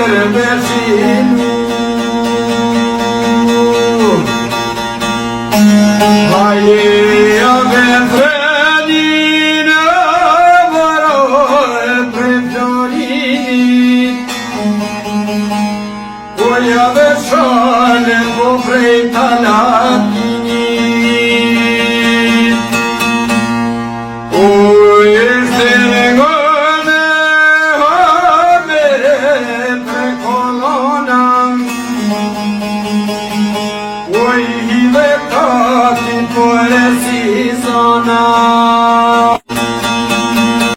Bersinu Haje ave Fredina Varoje prepjorinit Koja veçane po prej talakinit Oje shtene gone hamere Oj hive katin por e si zona